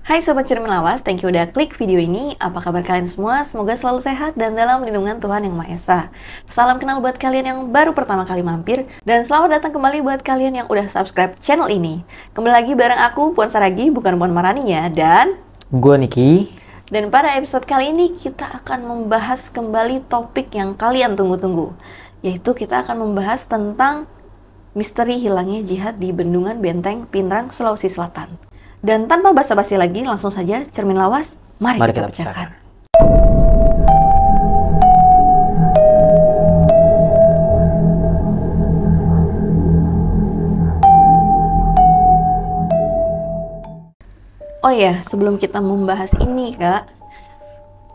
Hai Sobat Cermin Lawas, thank you udah klik video ini. Apa kabar kalian semua? Semoga selalu sehat dan dalam lindungan Tuhan Yang Maha Esa. Salam kenal buat kalian yang baru pertama kali mampir, dan selamat datang kembali buat kalian yang udah subscribe channel ini. Kembali lagi bareng aku, Puan Saragi, bukan Puan Marani ya, dan gue Niki. Dan pada episode kali ini kita akan membahas kembali topik yang kalian tunggu-tunggu, yaitu kita akan membahas tentang misteri hilangnya jihad di Bendungan Benteng, Pinrang, Sulawesi Selatan. Dan tanpa basa-basi lagi, langsung saja Cermin Lawas, mari kita pecahkan. Oh ya, sebelum kita membahas ini Kak,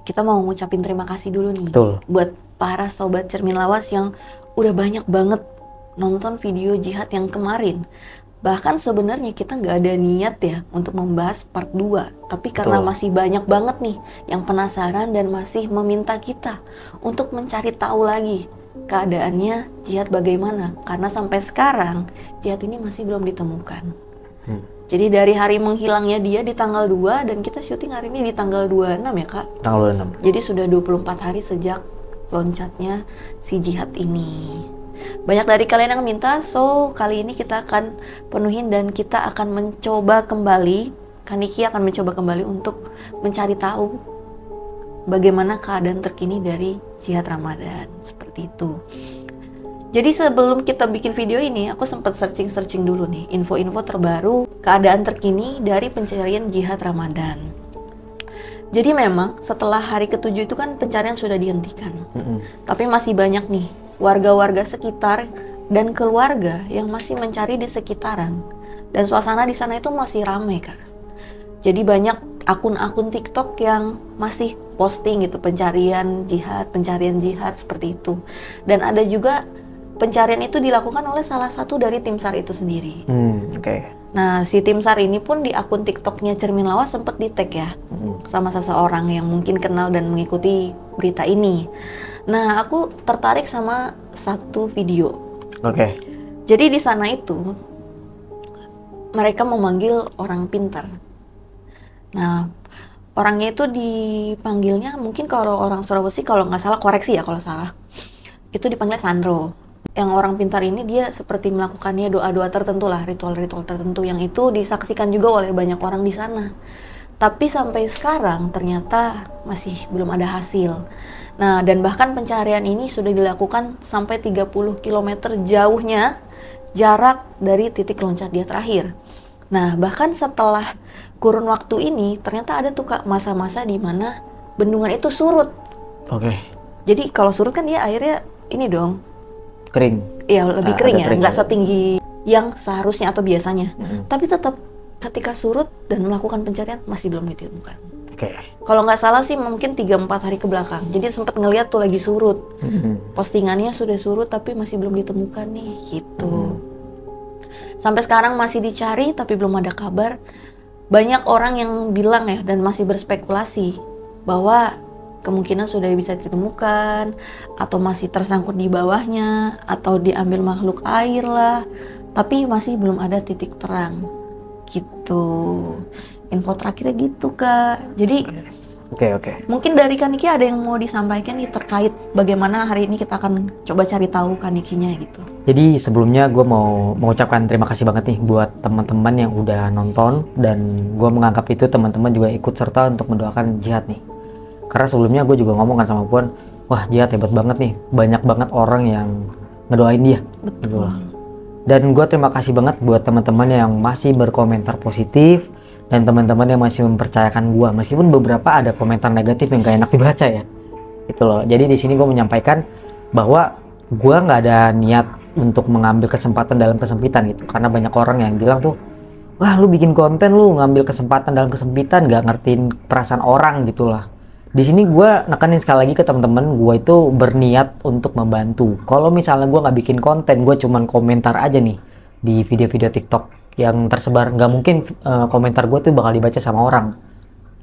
kita mau ngucapin terima kasih dulu nih. Betul. Buat para Sobat Cermin Lawas yang udah banyak banget nonton video jihad yang kemarin. Bahkan sebenarnya kita nggak ada niat ya untuk membahas part 2. Tapi karena masih banyak banget nih yang penasaran dan masih meminta kita untuk mencari tahu lagi keadaannya jihad bagaimana. Karena sampai sekarang jihad ini masih belum ditemukan. Jadi dari hari menghilangnya dia di tanggal 2 dan kita syuting hari ini di tanggal 26 ya Kak? Tanggal 26. Jadi sudah 24 hari sejak loncatnya si jihad ini. Banyak dari kalian yang minta, so kali ini kita akan penuhin dan kita akan mencoba kembali, Kaniki akan mencoba kembali untuk mencari tahu bagaimana keadaan terkini dari jihad Ramadan, seperti itu. Jadi sebelum kita bikin video ini, aku sempat searching dulu nih, info-info terbaru keadaan terkini dari pencarian jihad Ramadan. Jadi memang setelah hari ke-7 itu kan pencarian sudah dihentikan. Tapi masih banyak nih warga-warga sekitar dan keluarga yang masih mencari di sekitaran. Dan suasana di sana itu masih ramai Kak. Jadi banyak akun-akun TikTok yang masih posting gitu pencarian jihad seperti itu. Dan ada juga pencarian itu dilakukan oleh salah satu dari tim SAR itu sendiri. Oke. Nah, si tim SAR ini pun di akun TikToknya Cermin Lawas sempat di-tag ya sama seseorang yang mungkin kenal dan mengikuti berita ini. Nah, aku tertarik sama satu video. Oke. Jadi di sana itu mereka memanggil orang pintar. Nah, orangnya itu dipanggilnya mungkin kalau orang Sulawesi kalau nggak salah, koreksi ya kalau salah, itu dipanggil Sandro. Yang orang pintar ini dia seperti melakukannya doa-doa tertentu lah, ritual-ritual tertentu yang itu disaksikan juga oleh banyak orang di sana. Tapi sampai sekarang ternyata masih belum ada hasil. Nah, dan bahkan pencarian ini sudah dilakukan sampai 30 km jauhnya jarak dari titik loncat dia terakhir. Nah, bahkan setelah kurun waktu ini ternyata ada tuh Kak masa-masa di mana bendungan itu surut. Oke. Jadi kalau surut kan dia airnya ini dong, Kering. iya lebih kering ya, nggak ya. setinggi yang seharusnya atau biasanya. Tapi tetap ketika surut dan melakukan pencarian masih belum ditemukan. Oke. Kalau nggak salah sih mungkin 3-4 hari ke belakang. Jadi sempat ngeliat tuh lagi surut. Postingannya sudah surut tapi masih belum ditemukan nih gitu. Sampai sekarang masih dicari tapi belum ada kabar. Banyak orang yang bilang ya dan masih berspekulasi bahwa kemungkinan sudah bisa ditemukan atau masih tersangkut di bawahnya atau diambil makhluk air lah, tapi masih belum ada titik terang gitu. Info terakhirnya gitu Kak. Jadi Oke. mungkin dari Kaniki ada yang mau disampaikan nih terkait bagaimana hari ini kita akan coba cari tahu Kanikinya gitu. Jadi sebelumnya gue mau mengucapkan terima kasih banget nih buat teman-teman yang udah nonton, dan gue menganggap itu teman-teman juga ikut serta untuk mendoakan jihad nih. Karena sebelumnya gue juga ngomong kan sama Puan, wah jihad hebat banget nih, banyak banget orang yang ngedoain dia. Betul. Dan gue terima kasih banget buat teman-teman yang masih berkomentar positif dan teman-teman yang masih mempercayakan gue, meskipun beberapa ada komentar negatif yang gak enak dibaca ya. Itu loh. Jadi di sini gue menyampaikan bahwa gue nggak ada niat untuk mengambil kesempatan dalam kesempitan gitu. Karena banyak orang yang bilang tuh, wah lu bikin konten lu ngambil kesempatan dalam kesempitan, gak ngertiin perasaan orang gitulah. Di sini gue nekenin sekali lagi ke teman-teman, gue itu berniat untuk membantu. Kalau misalnya gue nggak bikin konten, gue cuman komentar aja nih di video-video TikTok yang tersebar, nggak mungkin komentar gue tuh bakal dibaca sama orang.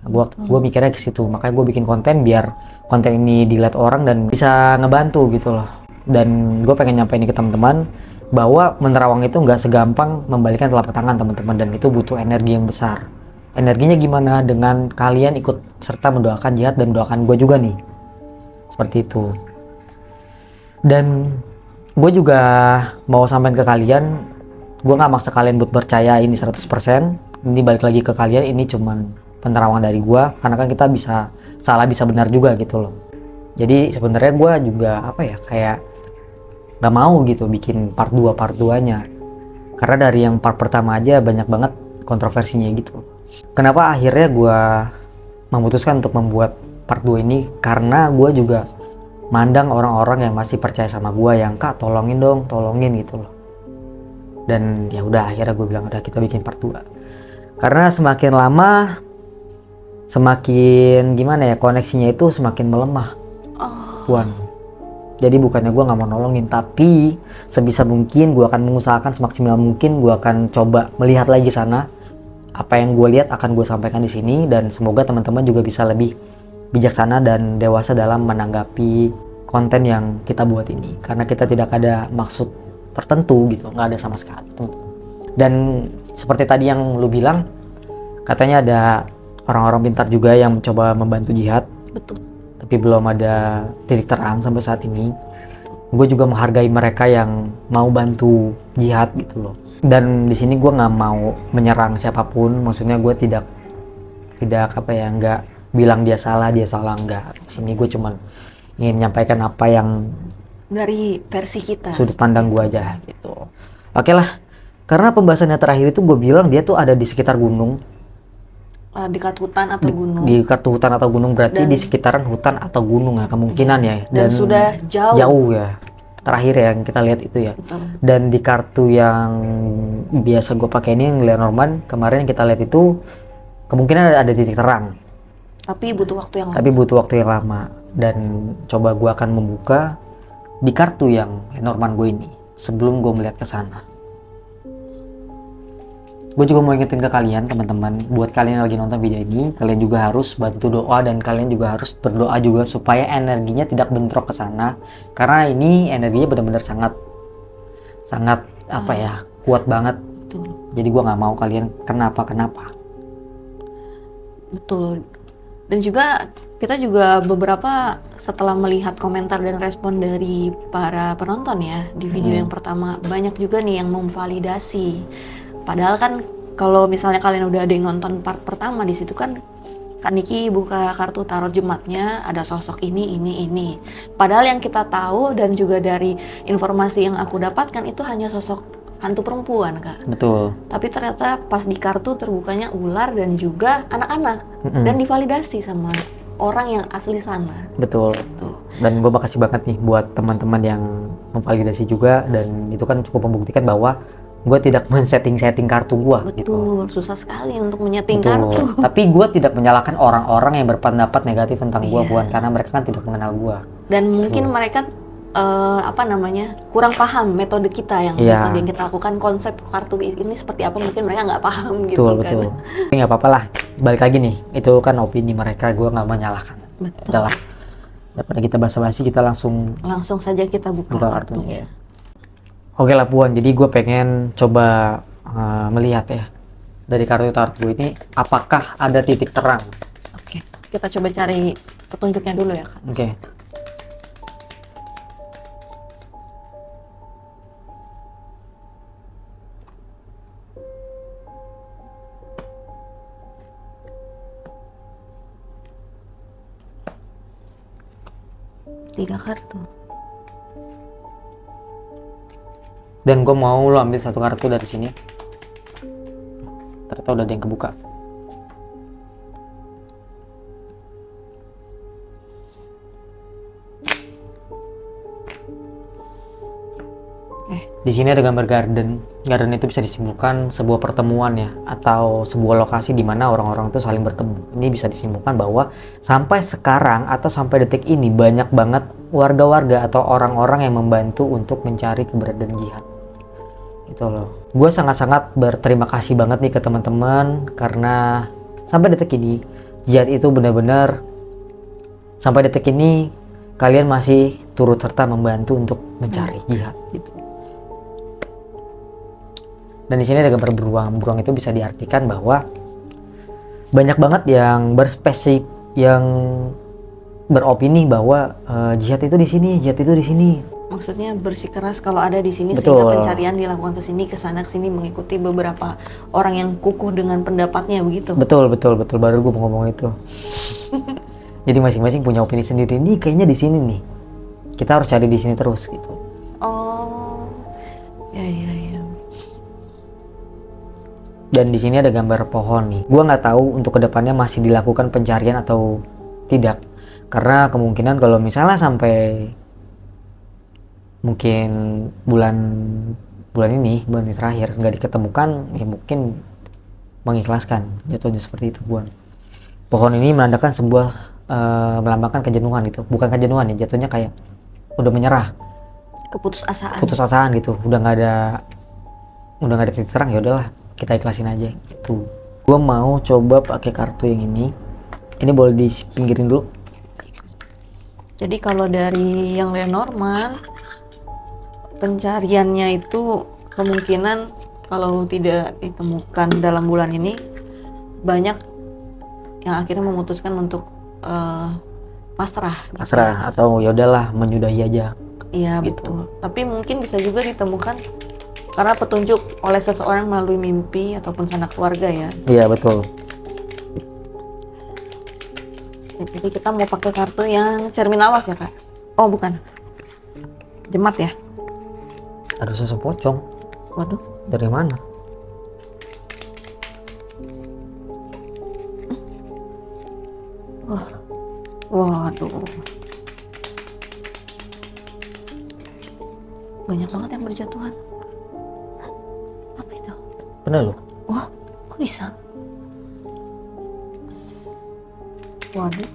Gue mikirnya ke situ, makanya gue bikin konten biar konten ini dilihat orang dan bisa ngebantu gitu loh. Dan gue pengen nyampein ke teman-teman bahwa menerawang itu nggak segampang membalikan telapak tangan teman-teman, dan itu butuh energi yang besar. Energinya gimana dengan kalian ikut serta mendoakan jihad dan mendoakan gue juga nih. Seperti itu. Dan gue juga mau sampaikan ke kalian, gue gak maksa kalian buat percaya ini 100%. Ini balik lagi ke kalian, ini cuman penerawangan dari gue, karena kan kita bisa salah bisa benar juga gitu loh. Jadi sebenarnya gue juga kayak gak mau gitu bikin part 2-nya, karena dari yang part pertama aja banyak banget kontroversinya gitu. Kenapa akhirnya gue memutuskan untuk membuat part 2 ini, karena gue juga mandang orang-orang yang masih percaya sama gue, yang Kak tolongin dong, tolongin gitu loh. Dan ya udah, akhirnya gue bilang udah kita bikin part 2. Karena semakin lama semakin gimana ya, koneksinya itu semakin melemah. Puan. Jadi bukannya gue nggak mau nolongin, tapi sebisa mungkin gue akan mengusahakan semaksimal mungkin, gue akan coba melihat lagi sana. Apa yang gue lihat akan gue sampaikan di sini, dan semoga teman-teman juga bisa lebih bijaksana dan dewasa dalam menanggapi konten yang kita buat ini, karena kita tidak ada maksud tertentu gitu, nggak ada sama sekali teman-teman. Dan seperti tadi yang lu bilang, katanya ada orang-orang pintar juga yang mencoba membantu jihad. Betul. Tapi belum ada titik terang sampai saat ini. Gue juga menghargai mereka yang mau bantu jihad gitu loh. Dan di sini gue nggak mau menyerang siapapun. Maksudnya gue tidak nggak bilang dia salah enggak. Di sini gue cuman ingin menyampaikan apa yang dari versi kita, sudut pandang gue aja gitu. Oke lah, karena pembahasannya terakhir itu gue bilang dia tuh ada di sekitar gunung, dekat hutan atau gunung. Di dekat hutan atau gunung, berarti di sekitaran hutan atau gunung ya kemungkinan ya. Dan sudah jauh ya. Terakhir ya yang kita lihat itu ya. Betul. Dan di kartu yang biasa gue pakai ini, yang Lenormand kemarin yang kita lihat itu kemungkinan ada titik terang. Tapi butuh waktu yang lama. Dan coba gue akan membuka di kartu yang Lenormand gue ini sebelum gue melihat ke sana. Gue juga mau ingetin ke kalian teman-teman, buat kalian yang lagi nonton video ini, kalian juga harus bantu doa, dan kalian juga harus berdoa juga supaya energinya tidak bentrok ke sana, karena ini energinya benar-benar sangat kuat banget. Betul. Jadi gue nggak mau kalian kenapa. Betul. Dan juga kita juga beberapa setelah melihat komentar dan respon dari para penonton ya di video yang pertama, banyak juga nih yang memvalidasi. Padahal kan kalau misalnya kalian udah ada yang nonton part pertama, di situ kan Kak Niki buka kartu tarot Jumatnya ada sosok ini. Padahal yang kita tahu dan juga dari informasi yang aku dapatkan itu hanya sosok hantu perempuan, Kak. Betul. Tapi ternyata pas di kartu terbukanya ular dan juga anak-anak, dan divalidasi sama orang yang asli sana. Betul. Dan gue makasih banget nih buat teman-teman yang memvalidasi juga, dan itu kan cukup membuktikan bahwa gue tidak men-setting kartu gue. Betul, gitu. Susah sekali untuk menyeting kartu. Tapi gue tidak menyalahkan orang-orang yang berpendapat negatif tentang gue, Puan, karena mereka kan tidak mengenal gue. Dan mungkin mereka kurang paham metode kita yang metode yang kita lakukan, konsep kartu ini seperti apa, mungkin mereka nggak paham gitu. Betul. Tapi nggak apa-apa lah, balik lagi nih, itu kan opini mereka, gue nggak menyalahkan. Udahlah, daripada kita basa-basi, kita langsung saja kita buka kartunya. Oke lah Puan, jadi gue pengen coba melihat ya dari kartu tarot gue ini, apakah ada titik terang. Oke, kita coba cari petunjuknya dulu ya, Kak. Oke. Tiga kartu. Dan gue mau lo ambil satu kartu dari sini. Ternyata udah ada yang kebuka. Di sini ada gambar garden. Garden itu bisa disimpulkan sebuah pertemuan ya, atau sebuah lokasi di mana orang-orang itu saling bertemu. Ini bisa disimpulkan bahwa sampai sekarang atau sampai detik ini banyak banget warga-warga atau orang-orang yang membantu untuk mencari keberadaan jihad. Itu loh. Gue sangat-sangat berterima kasih banget nih ke teman-teman, karena sampai detik ini jihad itu benar-benar, sampai detik ini kalian masih turut serta membantu untuk mencari jihad gitu. Dan di sini ada gambar beruang. Beruang itu bisa diartikan bahwa banyak banget yang yang beropini bahwa jihad itu di sini, jihad itu di sini. Maksudnya bersikeras kalau ada di sini, Betul. sehingga pencarian dilakukan ke sini, ke sana, ke sini, mengikuti beberapa orang yang kukuh dengan pendapatnya begitu. Betul. Baru gue mau ngomong itu. Jadi masing-masing punya opini sendiri. Nih kayaknya di sini nih. Kita harus cari di sini terus gitu. Oh, ya. Dan di sini ada gambar pohon nih. Gua nggak tahu untuk kedepannya masih dilakukan pencarian atau tidak. Karena kemungkinan kalau misalnya sampai mungkin bulan ini terakhir nggak diketemukan, ya mungkin mengikhlaskan, jatuhnya seperti itu. Pohon ini menandakan sebuah melambangkan kejenuhan gitu, bukan kejenuhan ya, jatuhnya kayak udah menyerah, keputusasaan gitu, udah nggak ada titik terang, ya udahlah kita ikhlasin aja itu. Gua mau coba pakai kartu yang ini boleh dipinggirin dulu. Jadi kalau dari yang Lenormand, pencariannya itu kemungkinan kalau tidak ditemukan dalam bulan ini, banyak yang akhirnya memutuskan untuk pasrah gitu ya. Atau ya udahlah menyudahi aja. Iya gitu. Betul. Tapi mungkin bisa juga ditemukan karena petunjuk oleh seseorang melalui mimpi ataupun sanak keluarga ya. Iya betul. Jadi kita mau pakai kartu yang cermin awas ya kak? Oh bukan, jemat ya? Ada sosok pocong. Waduh. Dari mana? Waduh. Banyak banget yang berjatuhan. Apa itu? Bener loh. Wah, kok bisa? Waduh.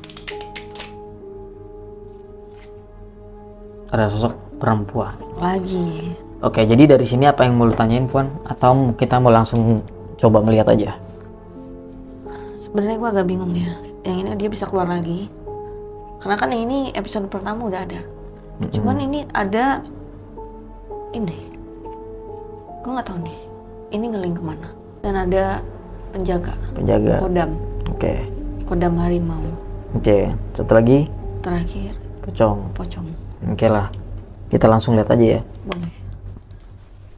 Ada sosok perempuan. Lagi. Oke, jadi dari sini apa yang mau lu tanyain, Puan? Atau kita mau langsung coba melihat aja? Sebenarnya gua agak bingung ya. Yang ini dia bisa keluar lagi. Karena kan yang ini episode pertama udah ada. Cuman ini ada ini. Gua nggak tahu nih. Ini ngeling kemana? Dan ada penjaga. Kodam. Oke. Kodam harimau. Oke. Satu lagi. Terakhir. Pocong. Oke lah. Kita langsung lihat aja ya. Boleh.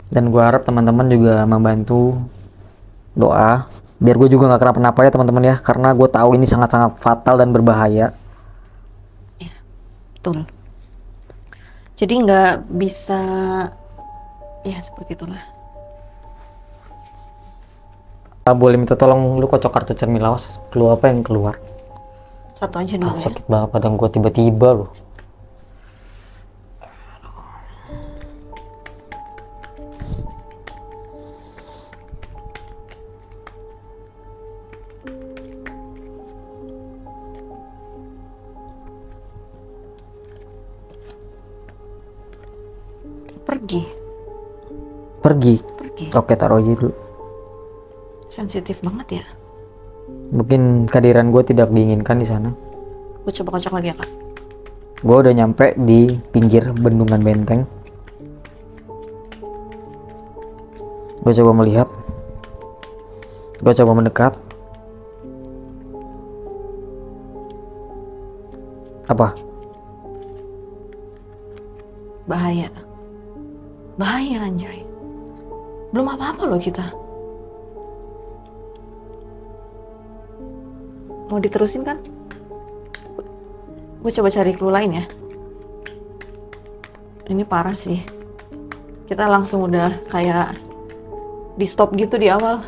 Dan gue harap teman-teman juga membantu doa biar gue juga nggak kenapa-napa ya teman-teman ya, karena gue tahu ini sangat-sangat fatal dan berbahaya. Ya, betul. Jadi nggak bisa ya seperti itulah. Boleh minta tolong lu kocok kartu cermin lawas, keluar apa yang keluar? Satu aja dulu ya. Sakit banget badan gue tiba-tiba loh. Pergi. Oke, taruh aja dulu. Sensitif banget ya. Mungkin kehadiran gue tidak diinginkan di sana. Gue coba kocok lagi ya kak. Gue udah nyampe di pinggir bendungan benteng. Gue coba melihat. Gue coba mendekat. Apa? Bahaya anjay. Belum apa-apa loh kita. Mau diterusin kan? Gue coba cari clue lain ya. Ini parah sih. Kita langsung udah kayak di stop gitu di awal.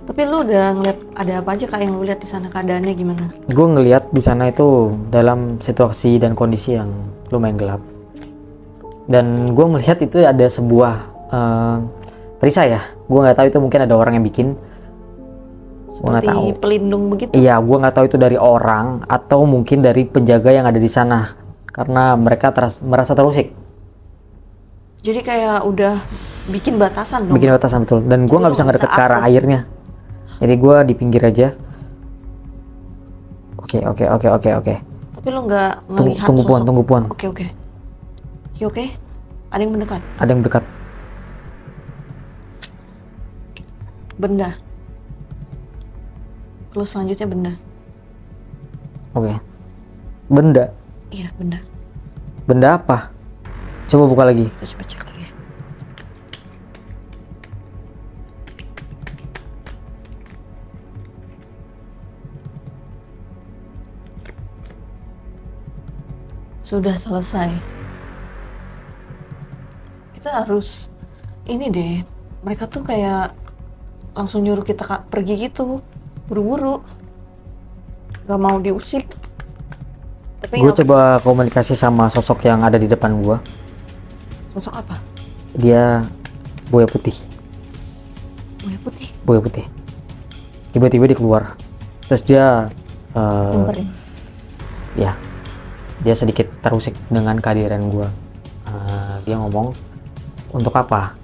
Tapi lu udah ngeliat ada apa aja kayak yang lu lihat di sana, keadaannya gimana? Gue ngeliat di sana itu dalam situasi dan kondisi yang lumayan gelap. Dan gue melihat itu ada sebuah perisai ya. Gue nggak tahu itu mungkin ada orang yang bikin. Seperti pelindung begitu? Iya, gue nggak tahu itu dari orang atau mungkin dari penjaga yang ada di sana. Karena mereka merasa terusik. Jadi kayak udah bikin batasan dong? Bikin batasan, betul. Dan gue nggak bisa ngedeket ke arah airnya. Jadi gue di pinggir aja. Oke. Tapi lu nggak melihat tunggu puan. Oke. You oke? Ada yang mendekat? Ada yang dekat. Benda? Clue selanjutnya benda. Oke. Benda. Iya, benda. Benda apa? Coba buka lagi. Kita coba cek lagi ya. Sudah selesai. Kita harus ini deh. Mereka tuh kayak langsung nyuruh kita pergi gitu, buru-buru. Gak mau diusik. Tapi Gue coba komunikasi sama sosok yang ada di depan gue. sosok apa? Dia buaya putih. Buaya putih. Buaya putih. Tiba-tiba dia keluar. Terus dia Nyamperin. ya, dia sedikit terusik dengan kehadiran gue. Dia ngomong, untuk apa?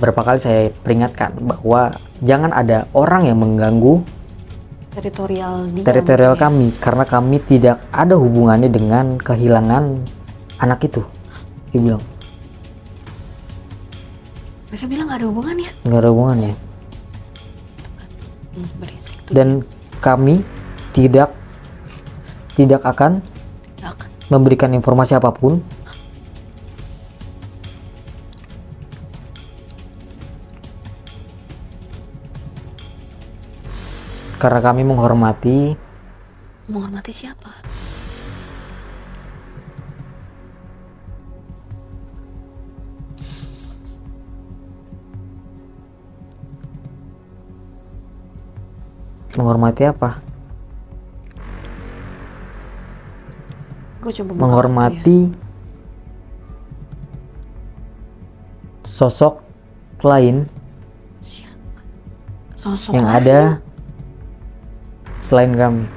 Berapa kali saya peringatkan bahwa jangan ada orang yang mengganggu teritorial kami, karena kami tidak ada hubungannya dengan kehilangan anak itu. Dia bilang. Mereka bilang gak ada hubungannya. Nggak ada hubungannya. Berisik tuh. Dan kami tidak akan Gak akan. memberikan informasi apapun karena kami menghormati Menghormati siapa? apa? Gue coba buka Menghormati sosok lain Siapa? Sosok yang lain? ada selain kami.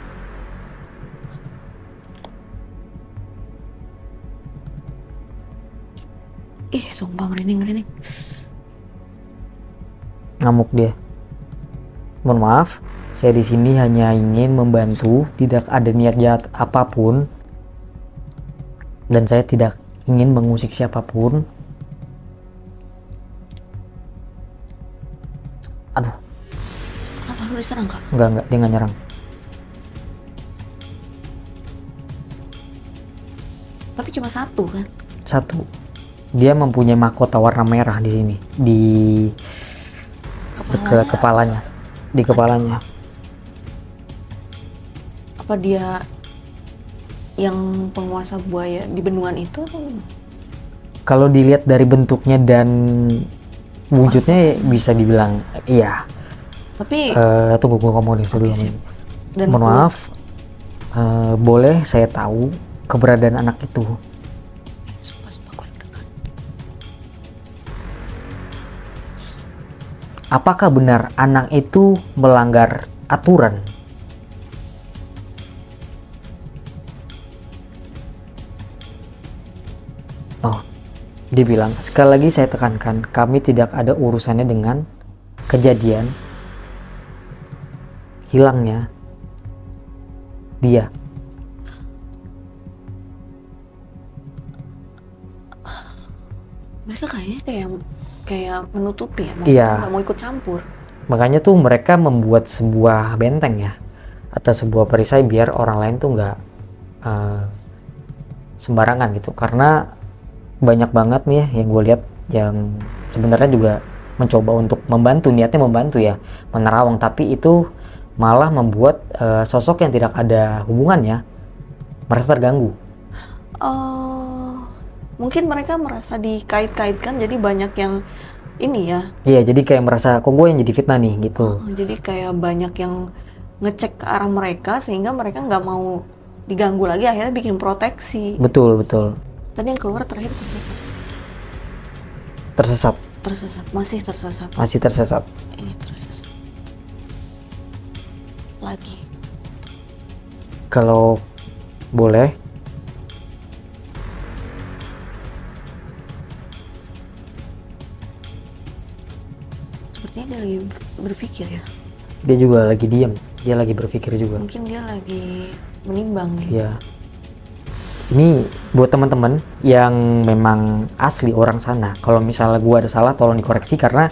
Ih, sumpah merinding. Ngamuk dia. Mohon maaf, saya di sini hanya ingin membantu, tidak ada niat jahat apapun, dan saya tidak ingin mengusik siapapun. Aduh, Kenapa lu diserang, Kak? enggak, dia nggak nyerang. Tapi cuma satu kan? Satu, dia mempunyai mahkota warna merah di sini, di kepalanya, di kepalanya. Apa dia yang penguasa buaya di bendungan itu? Kalau dilihat dari bentuknya dan wujudnya bisa dibilang iya. Tapi Tunggu gue ngomongin dulu. sip. Dan Mohon maaf, boleh saya tahu keberadaan anak itu? Sumpah gue deg-degan. Apakah benar anak itu melanggar aturan? Oh, dia bilang, sekali lagi saya tekankan, kami tidak ada urusannya dengan kejadian hilangnya dia. Mereka kayaknya kayak menutupi ya, Iya. nggak mau ikut campur. Makanya tuh mereka membuat sebuah benteng ya, atau sebuah perisai biar orang lain tuh nggak sembarangan gitu. Karena banyak banget nih ya yang gue lihat yang sebenarnya juga mencoba untuk membantu, niatnya membantu ya, menerawang, tapi itu malah membuat sosok yang tidak ada hubungannya merasa terganggu. Mungkin mereka merasa dikait-kaitkan, jadi banyak yang ini ya. Iya, jadi kayak merasa kok gue yang jadi fitnah nih gitu. Jadi kayak banyak yang ngecek ke arah mereka sehingga mereka nggak mau diganggu lagi, akhirnya bikin proteksi. Betul. Tadi yang keluar terakhir masih tersesat. Ini tersesat lagi. Kalau boleh, Sepertinya dia lagi berpikir ya. dia juga lagi diam, dia lagi berpikir juga. Mungkin dia lagi menimbang nih. Ya, ini buat teman-teman yang memang asli orang sana, kalau misalnya gua ada salah tolong dikoreksi, karena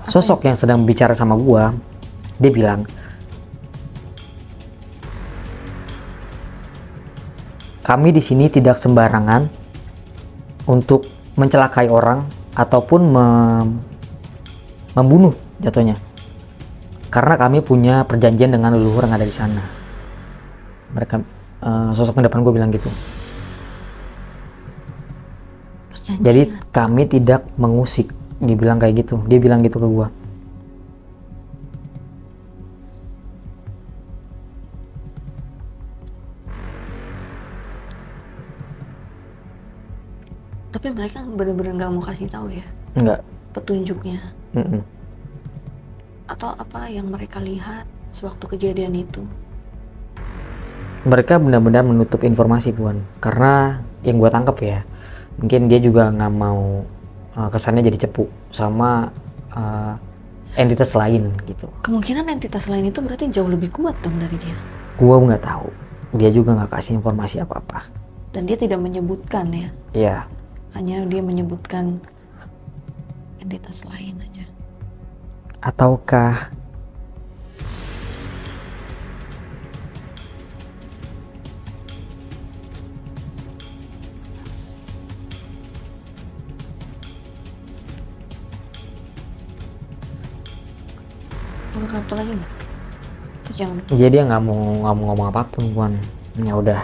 sosok yang sedang bicara sama gua Dia bilang, kami di sini tidak sembarangan untuk mencelakai orang ataupun membunuh jatuhnya. Karena kami punya perjanjian dengan leluhur yang ada di sana. Mereka sosok yang depan gue bilang gitu. Perjanjian. Jadi kami tidak mengusik. Dibilang kayak gitu. Dia bilang gitu ke gue. Tapi mereka bener-bener nggak mau kasih tahu ya Enggak. petunjuknya atau apa yang mereka lihat sewaktu kejadian itu. Mereka benar-benar menutup informasi, Puan. Karena yang gue tangkap ya, mungkin dia juga nggak mau kesannya jadi cepu sama entitas lain gitu. Kemungkinan entitas lain itu berarti jauh lebih kuat dong dari dia. Gue nggak tahu. Dia juga nggak kasih informasi apa-apa. Dan dia tidak menyebutkan ya. Iya. Hanya dia menyebutkan entitas lain aja. Ataukah Mau kartu lagi nggak? Atau jangan? jadi dia nggak mau ngomong apapun, Puan. Ya udah.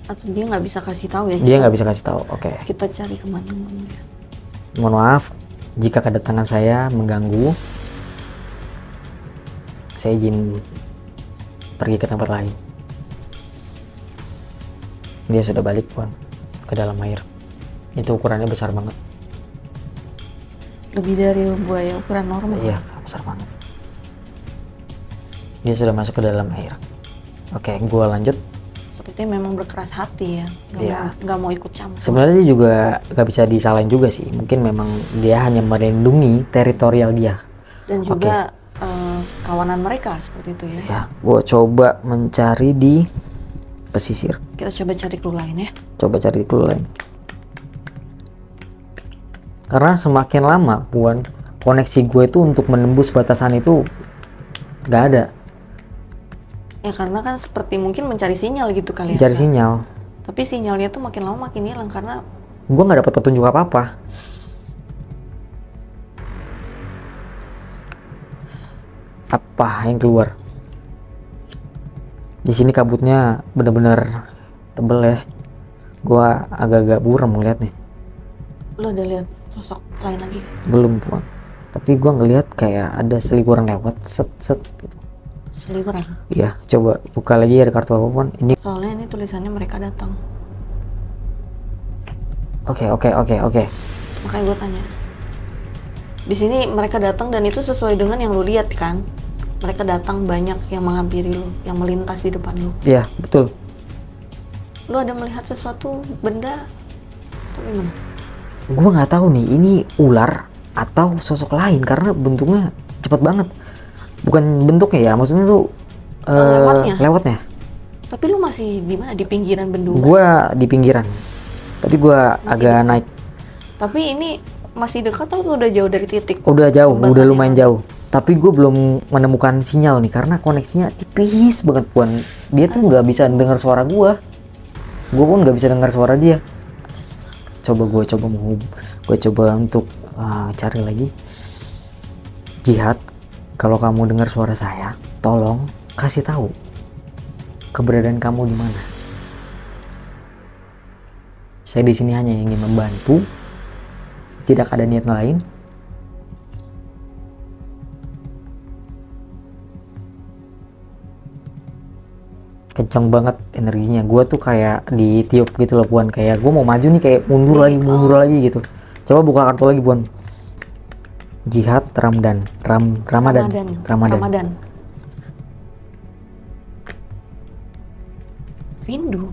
Atau dia nggak bisa kasih tahu ya? Dia nggak bisa kasih tahu. Oke. Kita cari kemana ya? Mohon maaf jika kedatangan saya mengganggu. Saya izin pergi ke tempat lain. Dia sudah balik, Puan, ke dalam air. Itu ukurannya besar banget. Lebih dari buaya ukuran normal. Iya, besar banget. Dia sudah masuk ke dalam air. Oke, gua lanjut. Sepertinya memang berkeras hati ya. Iya. Nggak mau ikut campur. Sebenarnya dia juga gak bisa disalahin juga sih. Mungkin memang dia hanya melindungi teritorial dia. Dan juga kawanan mereka seperti itu ya. Ya, gua coba mencari di pesisir. Kita coba cari clue lain ya. Coba cari clue lain. Karena semakin lama, Puan, koneksi gue itu untuk menembus batasan itu gak ada. Ya karena kan seperti mungkin mencari sinyal gitu kali ya. Mencari sinyal. Tapi sinyalnya tuh makin lama makin hilang karena Gue gak dapat petunjuk apa-apa. Apa yang keluar? Di sini kabutnya bener-bener tebel ya. Gue agak-agak buram ngeliatnya. lo udah lihat sosok lain lagi. Belum, Puan. Tapi gue ngeliat kayak ada selikuran lewat set gitu. Seliweran. Iya, coba buka lagi ada kartu apa, Puan. Ini Soalnya ini tulisannya mereka datang. Oke. Makanya gue tanya. Di sini mereka datang dan itu sesuai dengan yang lo lihat kan? Mereka datang banyak yang menghampiri lo, yang melintas di depan lo. Iya, betul. Lo ada melihat sesuatu benda atau gimana? Gue nggak tahu nih ini ular atau sosok lain karena bentuknya cepet banget. Bukan bentuknya ya, maksudnya tuh lewatnya. Tapi lo masih di mana? Di pinggiran bendungan? Gue di pinggiran, tapi gue agak dekat. naik. Tapi ini masih dekat atau udah jauh dari titik? Udah jauh, udah jembatannya? lumayan jauh. Tapi gue belum menemukan sinyal nih karena koneksinya tipis banget, Puan. Dia tuh nggak bisa dengar suara gue pun nggak bisa dengar suara dia. Gue coba untuk cari lagi. Jihad, kalau kamu dengar suara saya, tolong kasih tahu keberadaan kamu di mana. Saya di sini hanya ingin membantu, tidak ada niat lain. Kencang banget energinya. Gue tuh kayak ditiup gitu loh, Puan. Kayak gue mau maju nih, kayak mundur lagi gitu. Coba buka kartu lagi, Puan. Jihad Ramadan. Ramadan. Rindu.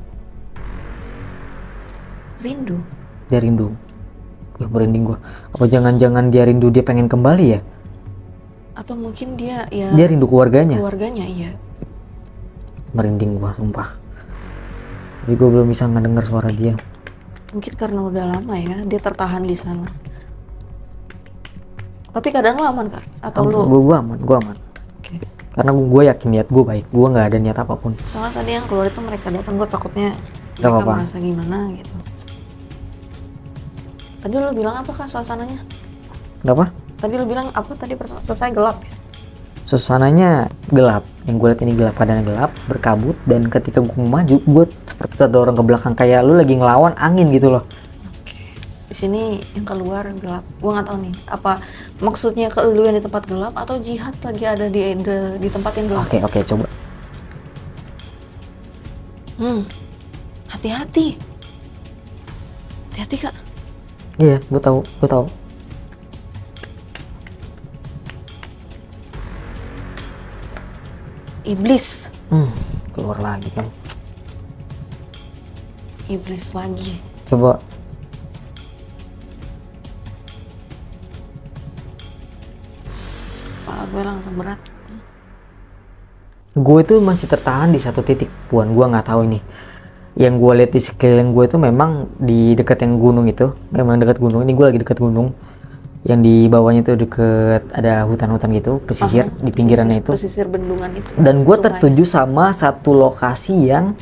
Dia rindu. Merinding gue. Apa jangan-jangan dia rindu, dia pengen kembali ya? Atau mungkin dia ya Dia rindu keluarganya. iya. Merinding gue, sumpah. Tapi gue belum bisa ngedenger suara dia. Mungkin karena udah lama ya dia tertahan di sana. Tapi keadaan lo aman Kak? Atau lo Gue aman. Oke. Karena gue yakin niat gue baik, gue nggak ada niat apapun. Soalnya tadi yang keluar itu mereka datang, gue takutnya Gak mereka apa-apa. merasa gimana gitu. Tadi lu bilang apa kak suasananya? Kenapa? Tadi lu bilang apa tadi pertama? Selesai gelap ya? Suasananya gelap, yang gue lihat ini gelap, keadaan gelap, berkabut, dan ketika gue maju, gue seperti terdorong ke belakang kayak lu lagi ngelawan angin gitu loh. Di sini yang keluar gelap. Gue nggak tahu nih apa maksudnya ke lu yang di tempat gelap atau jihad lagi ada di tempat yang gelap. Oke, coba. Hati-hati. Hati-hati kak. Iya, gue tahu. Iblis. Keluar lagi kan. Iblis lagi. Coba. Kepala gue langsung berat. Gue tuh masih tertahan di satu titik, Puan. Gue nggak tahu ini. Yang gue lihat di sekeliling gue itu memang di dekat yang gunung itu, memang dekat gunung. Ini gue lagi dekat gunung. Yang di bawahnya itu deket ada hutan-hutan gitu, pesisir di pinggirannya itu. Pesisir bendungan itu. Dan gue Sungai. tertuju sama satu lokasi yang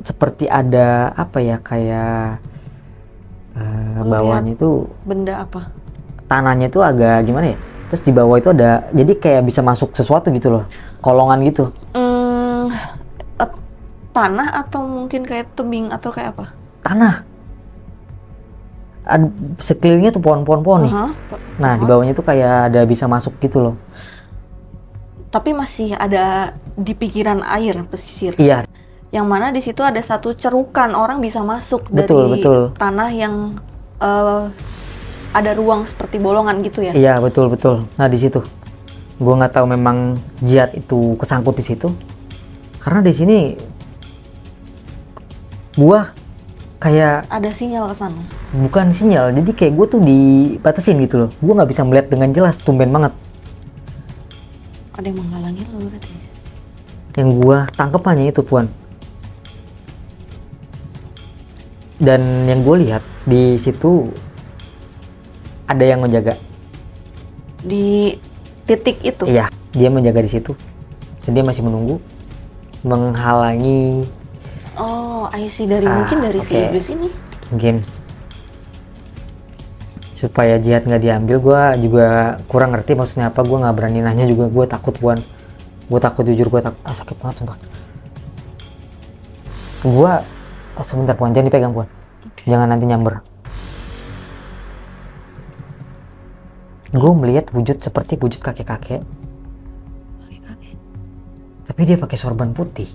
seperti ada apa ya, kayak bawahnya itu Benda apa? tanahnya itu agak gimana ya, terus di bawah itu ada, jadi kayak bisa masuk sesuatu gitu loh, kolongan gitu. Tanah atau mungkin kayak tebing atau kayak apa? Tanah. Sekelilingnya tuh pohon-pohon nih. Nah di bawahnya tuh kayak ada bisa masuk gitu loh. Tapi masih ada di pinggiran air pesisir. Iya. Yang mana di situ ada satu cerukan, orang bisa masuk Betul. tanah yang ada ruang seperti bolongan gitu ya. Iya betul. Nah di situ, gue nggak tahu memang jihad itu kesangkut di situ. Karena di sini, gue kayak Ada sinyal ke sana. bukan sinyal, jadi kayak gue tuh dibatasin gitu loh. Gue nggak bisa melihat dengan jelas, tumben banget. Ada yang menghalangi lo berarti. Yang gue tangkep hanya itu, Puan. Dan yang gue lihat di situ ada yang menjaga. Di titik itu. Iya, dia menjaga di situ. Dan dia masih menunggu, menghalangi. Oh, I see, mungkin dari si oke. iblis ini. Mungkin supaya jihad nggak diambil. Gue juga kurang ngerti maksudnya apa. Gue nggak berani nanya juga. Gue takut, Puan. Gue takut, jujur gue takut. Sakit banget sumpah. Gue sebentar, Puan, jangan dipegang, Puan. Jangan nanti nyamber. Gue melihat wujud seperti wujud kakek-kakek, tapi dia pakai sorban putih.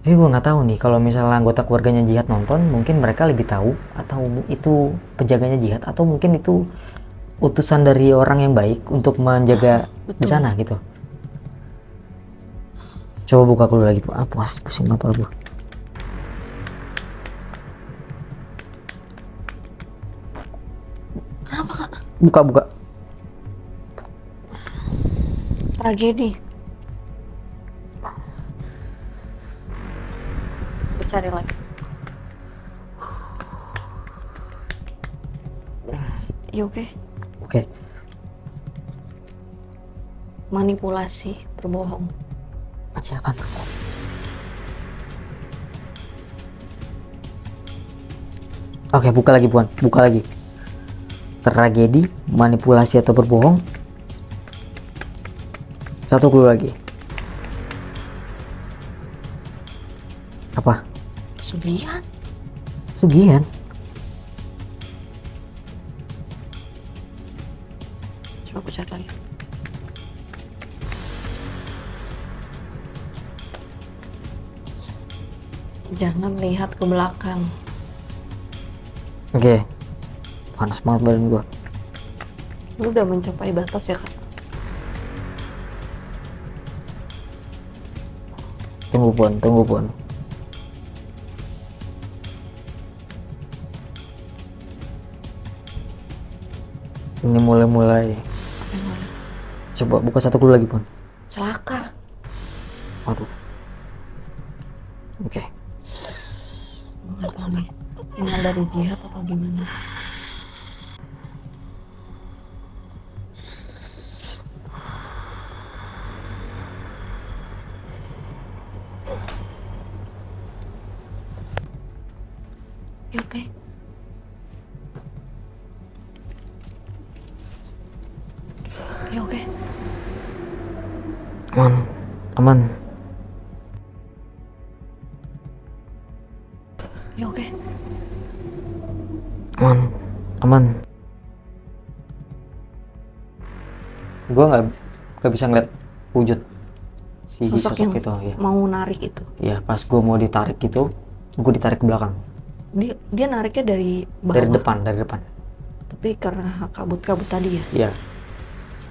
Tapi gue nggak tahu nih, kalau misalnya anggota keluarganya jihad nonton, mungkin mereka lebih tahu, atau itu penjaganya jihad, atau mungkin itu utusan dari orang yang baik untuk menjaga di sana gitu. Coba buka dulu lagi, puas, pusing kepala gue. Kenapa kak? Buka. Tragedi. Cari lagi. You okay? Oke. Manipulasi, berbohong. Macam apa? Oke, buka lagi, Puan. Buka lagi. Tragedi, manipulasi atau berbohong. Satu clue lagi. Apa? Pesugihan. Sugihan. Coba aku cari lagi. Jangan lihat ke belakang. Oke. Panas banget badan gua. Lu udah mencapai batas ya kak? Tunggu, Puan. Ini mulai. Apa yang mana? Coba buka satu clue lagi, Puan. Celaka. Waduh. Oke. Gue nggak tahu nih. Sinyal dari jihad atau gimana? You okay? You okay? Aman, aman. You okay? Aman, aman. Gue nggak bisa ngeliat wujud si Sosok yang itu ya. mau narik itu. Ya pas gue mau ditarik itu, gue ditarik ke belakang. Dia nariknya dari bawah. Dari depan. Tapi karena kabut-kabut tadi ya. Iya.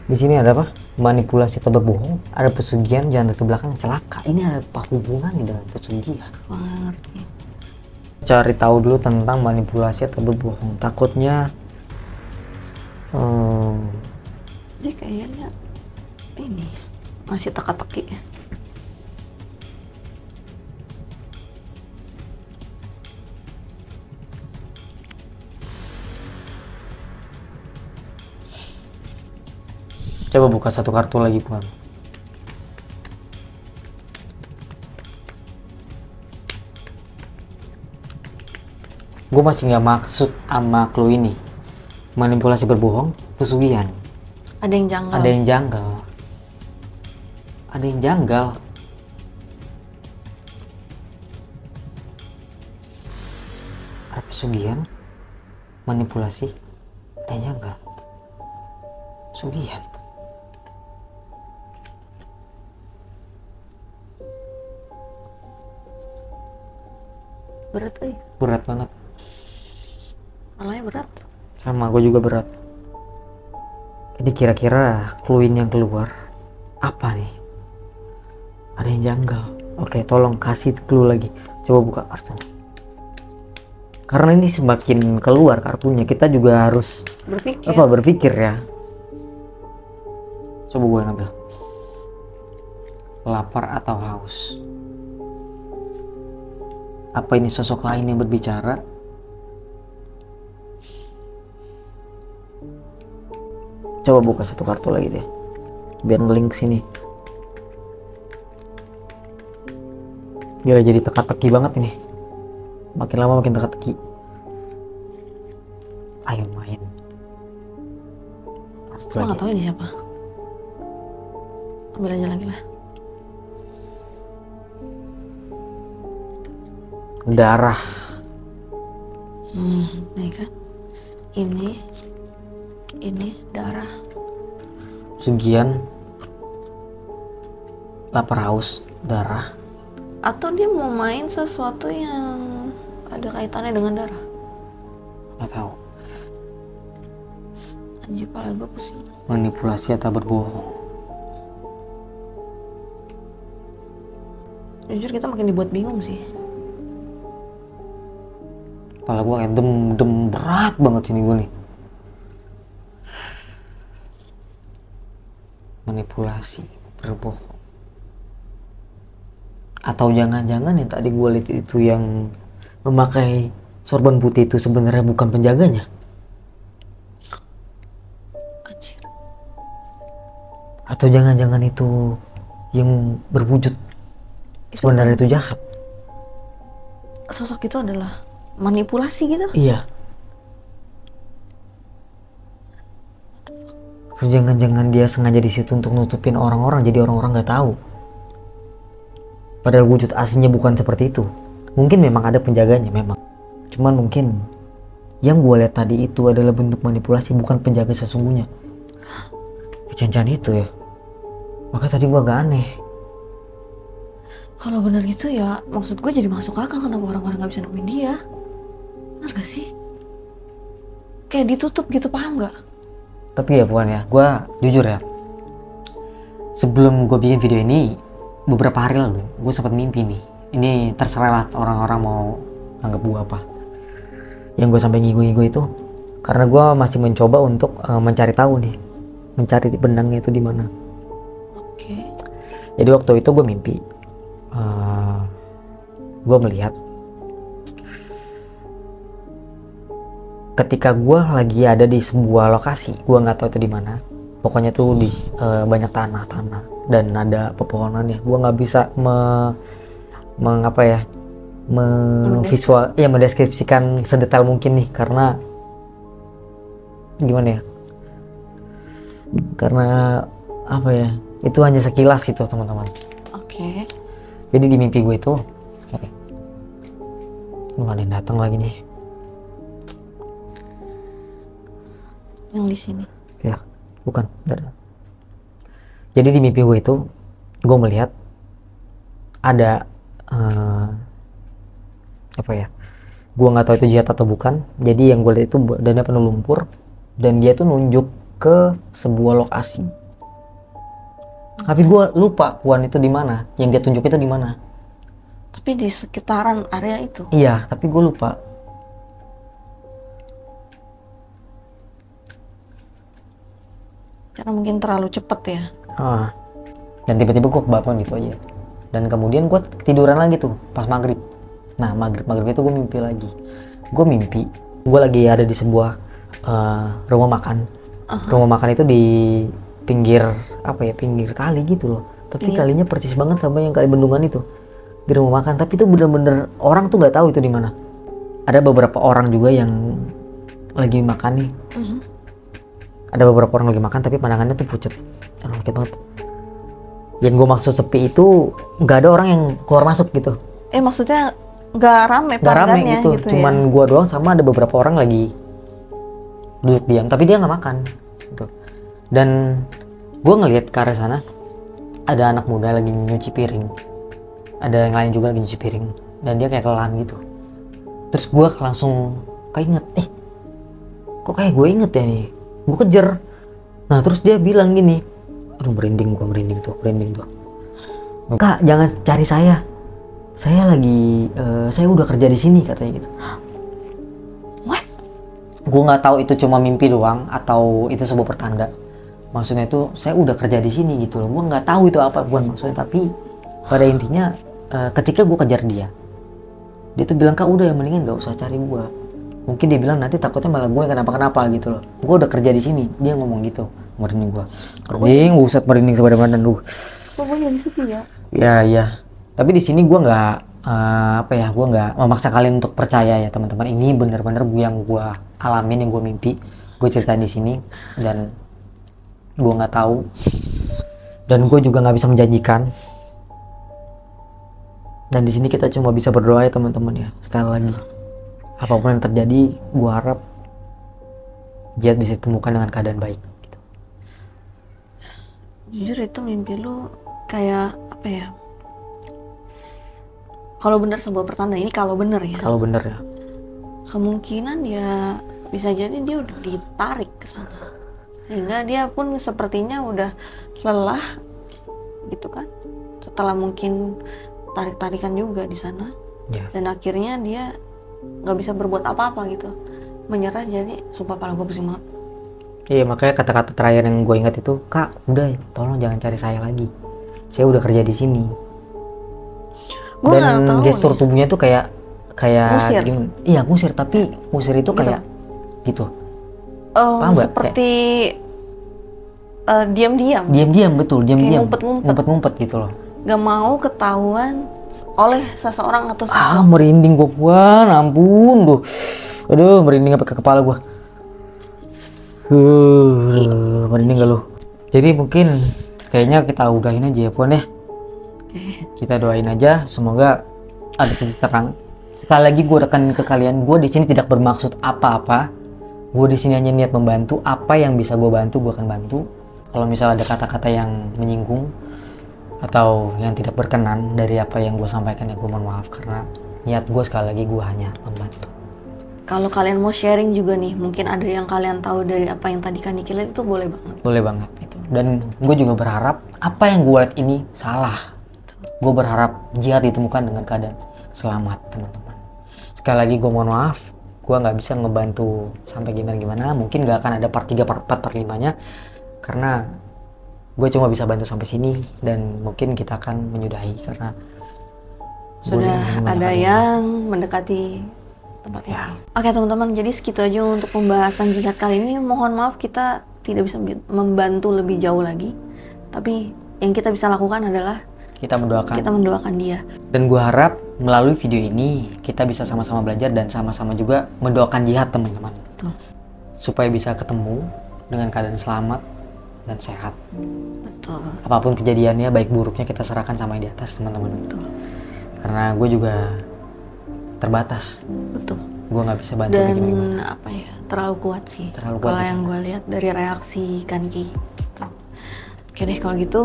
Di sini ada apa? Manipulasi atau berbohong, ada pesugihan, jangan ke belakang, celaka. Ini ada apa hubungannya dengan pesugihan? Gua nggak ngerti. Cari tahu dulu tentang manipulasi atau berbohong. Takutnya Dia kayaknya ini masih teka-teki. coba buka satu kartu lagi, Puan. Gue masih nggak maksud sama clue ini. Manipulasi berbohong, pesugihan. Ada yang janggal. Ada yang janggal. Ada yang janggal. Ada pesugihan, manipulasi, ada yang janggal. Pesugihan. Berat Berat banget. malahnya berat. Sama, gue juga berat. Ini kira-kira clue yang keluar apa nih? Ada yang janggal. Oke, tolong kasih clue lagi. Coba buka kartunya. Karena ini semakin keluar kartunya, kita juga harus berpikir ya. Coba gue ngambil. Lapar atau haus? Apa ini sosok lain yang berbicara? Coba buka satu kartu lagi deh, biar ngelink sini. Gila, jadi teka-teki banget ini. Makin lama makin teka-teki. Ayo main. Gue nggak tahu ini siapa. Ambil aja lagi lah. Darah. Nih kan. Ini darah. Pesugihan, lapar haus, darah. Atau dia mau main sesuatu yang ada kaitannya dengan darah. Nggak tahu. Anjir, kepala gue pusing. Manipulasi atau berbohong. Jujur kita makin dibuat bingung sih. Kepala gue kayak dem berat banget sini gue nih. Manipulasi, berbohong. Atau jangan-jangan yang tadi gue lihat itu yang memakai sorban putih itu sebenarnya bukan penjaganya. Anjir. Atau jangan-jangan itu yang berwujud sebenarnya itu jahat. Sosok itu adalah manipulasi gitu. Iya. Atau jangan-jangan dia sengaja di situ untuk nutupin orang-orang, jadi orang-orang nggak tahu. Padahal wujud aslinya bukan seperti itu. Mungkin memang ada penjaganya memang. Cuman mungkin yang gue lihat tadi itu adalah bentuk manipulasi, bukan penjaga sesungguhnya. Jangan itu ya. Maka tadi gue agak aneh. Kalau benar gitu ya, maksud gue jadi masuk akal kenapa orang-orang nggak bisa nemuin dia. Benar gak sih? Kayak ditutup gitu, paham gak? Tapi ya Puan ya, gue jujur ya, sebelum gue bikin video ini, beberapa hari lalu gue sempat mimpi nih. Ini terserah lah orang-orang mau anggap gue apa. Yang gue sampai ngigo-ngigo itu karena gue masih mencoba untuk mencari tahu nih, mencari benangnya itu di mana. Oke. Jadi waktu itu gue mimpi, gue melihat ketika gue lagi ada di sebuah lokasi, gue nggak tahu itu di mana. Pokoknya tuh di banyak tanah dan ada pepohonannya. Gue nggak bisa mendeskripsikan sedetail mungkin nih, karena gimana ya, karena apa ya, itu hanya sekilas gitu teman-teman. Oke. Jadi di mimpi gue itu ada yang datang lagi nih. Yang di sini. Ya, bukan. Jadi di mimpi gue itu gue melihat ada apa ya, gue nggak tahu itu jihat atau bukan. Jadi yang gue lihat itu badannya penuh lumpur dan dia tuh nunjuk ke sebuah lokasi. Tapi gue lupa Wan itu di mana, yang dia tunjuk itu di mana. Tapi di sekitaran area itu. Iya, tapi gue lupa. Karena mungkin terlalu cepet ya. Dan tiba-tiba gue kebangun gitu aja. Dan kemudian gue tiduran lagi tuh pas maghrib. Nah maghrib itu gue mimpi lagi. Gue mimpi gue lagi ada di sebuah rumah makan. Rumah makan itu di pinggir pinggir kali gitu loh. Tapi kalinya persis banget sama yang kali bendungan itu. Di rumah makan, tapi itu bener-bener orang tuh nggak tahu itu di mana. Ada beberapa orang juga yang lagi makan nih. Ada beberapa orang lagi makan tapi pandangannya tuh pucet. Sakit banget. Yang gue maksud sepi itu nggak ada orang yang keluar masuk gitu. Maksudnya nggak rame gitu. Cuman ya? gue doang sama ada beberapa orang lagi duduk diam, tapi dia nggak makan gitu. Dan gue ngelihat ke arah sana ada anak muda lagi nyuci piring, ada yang lain juga lagi nyuci piring, dan dia kayak kelelahan gitu. Terus gue langsung keinget, kok kayak gue inget ya nih, gue kejar. Nah terus dia bilang gini, aduh merinding tuh. Kak jangan cari saya lagi saya udah kerja di sini katanya gitu. What? Gue nggak tahu itu cuma mimpi doang atau itu sebuah pertanda. Maksudnya itu saya udah kerja di sini gitu loh. Gue nggak tahu itu apa bukan maksudnya, tapi pada intinya ketika gue kejar dia tuh bilang, kak udah yang mendingan nggak usah cari gue. Mungkin dia bilang nanti takutnya malah gue kenapa-kenapa gitu loh. Gue udah kerja di sini, dia ngomong gitu. Merinding gue. Buset merinding sebadan badan lu. Kok gue jadi sedih ya? Ya. Tapi di sini gue nggak gue nggak memaksa kalian untuk percaya ya teman-teman. Ini bener-bener yang gue alamin, yang gue mimpi, gue ceritain di sini, dan gue nggak tahu, dan gue juga nggak bisa menjanjikan. Dan di sini kita cuma bisa berdoa ya teman-teman ya. Sekali lagi, apapun yang terjadi, gue harap Jihat bisa ditemukan dengan keadaan baik. Gitu. Jujur itu mimpi lu kayak apa ya? Kalau benar sebuah pertanda, ini kalau benar ya. Kalau benar ya. Kemungkinan ya bisa jadi dia udah ditarik ke sana. Sehingga dia pun sepertinya udah lelah gitu kan. Setelah mungkin tarik-tarikan juga di sana. Ya. Dan akhirnya dia nggak bisa berbuat apa-apa gitu. Menyerah, jadi sumpah kepala gue pusing banget. Iya, makanya kata-kata terakhir yang gue ingat itu, kak udah tolong jangan cari saya lagi. Saya udah kerja di sini. Gua Dan gestur tubuhnya tuh kayak ngusir. gimana? Iya ngusir, tapi ngusir itu kayak gitu. Paham gak? Seperti diam-diam. Diam-diam, betul, diam-diam. Ngumpet-ngumpet gitu loh. Gak mau ketahuan oleh seseorang atau sesuatu. Merinding gua, ampun tuh. Aduh, merinding sampai ke kepala gua. Merinding gak lu? Jadi mungkin kayaknya kita udahin aja ya Puan ya. Kita doain aja semoga ada titik terang. Sekali lagi gue rekan ke kalian, gue di sini tidak bermaksud apa-apa. Gue di sini hanya niat membantu. Apa yang bisa gue bantu, gue akan bantu. Kalau misalnya ada kata-kata yang menyinggung atau yang tidak berkenan dari apa yang gue sampaikan, ya gue mohon maaf, karena niat gue sekali lagi gue hanya membantu. Kalau kalian mau sharing juga nih, mungkin ada yang kalian tahu dari apa yang tadi Kak Niki lihat, itu boleh banget. Boleh banget gitu. Dan gue juga berharap apa yang gue lihat ini salah. Gue berharap Jihat ditemukan dengan keadaan selamat teman-teman. Sekali lagi gue mohon maaf, gue nggak bisa ngebantu sampai gimana-gimana. Mungkin nggak akan ada part 3, part 4, part 5-nya. Karena gue cuma bisa bantu sampai sini. Dan mungkin kita akan menyudahi karena sudah ada yang mendekati tempat ini. Oke teman-teman, jadi segitu aja untuk pembahasan Jihat kali ini. Mohon maaf kita tidak bisa membantu lebih jauh lagi. Tapi yang kita bisa lakukan adalah kita mendoakan dia. Dan gue harap melalui video ini kita bisa sama-sama belajar dan sama-sama juga mendoakan jihad teman-teman. Betul. Supaya bisa ketemu dengan keadaan selamat dan sehat. Betul. Apapun kejadiannya, baik buruknya kita serahkan sama yang di atas teman-teman. Betul. Karena gue juga terbatas. Betul. Gue nggak bisa bantu dan gimana. apa ya, terlalu kuat sih Terlalu kuat kalau di yang sana. gue lihat dari reaksi Kanki. Oke deh kalau gitu,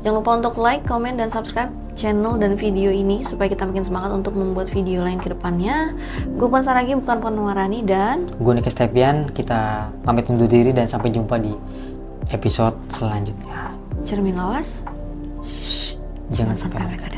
jangan lupa untuk like, comment, dan subscribe channel dan video ini supaya kita makin semangat untuk membuat video lain ke depannya. Gue Puan Saragi, bukan Puan Nuarani, dan Gue Nike Stepian, kita pamit undur diri dan sampai jumpa di episode selanjutnya. cermin lawas Jangan sampai mereka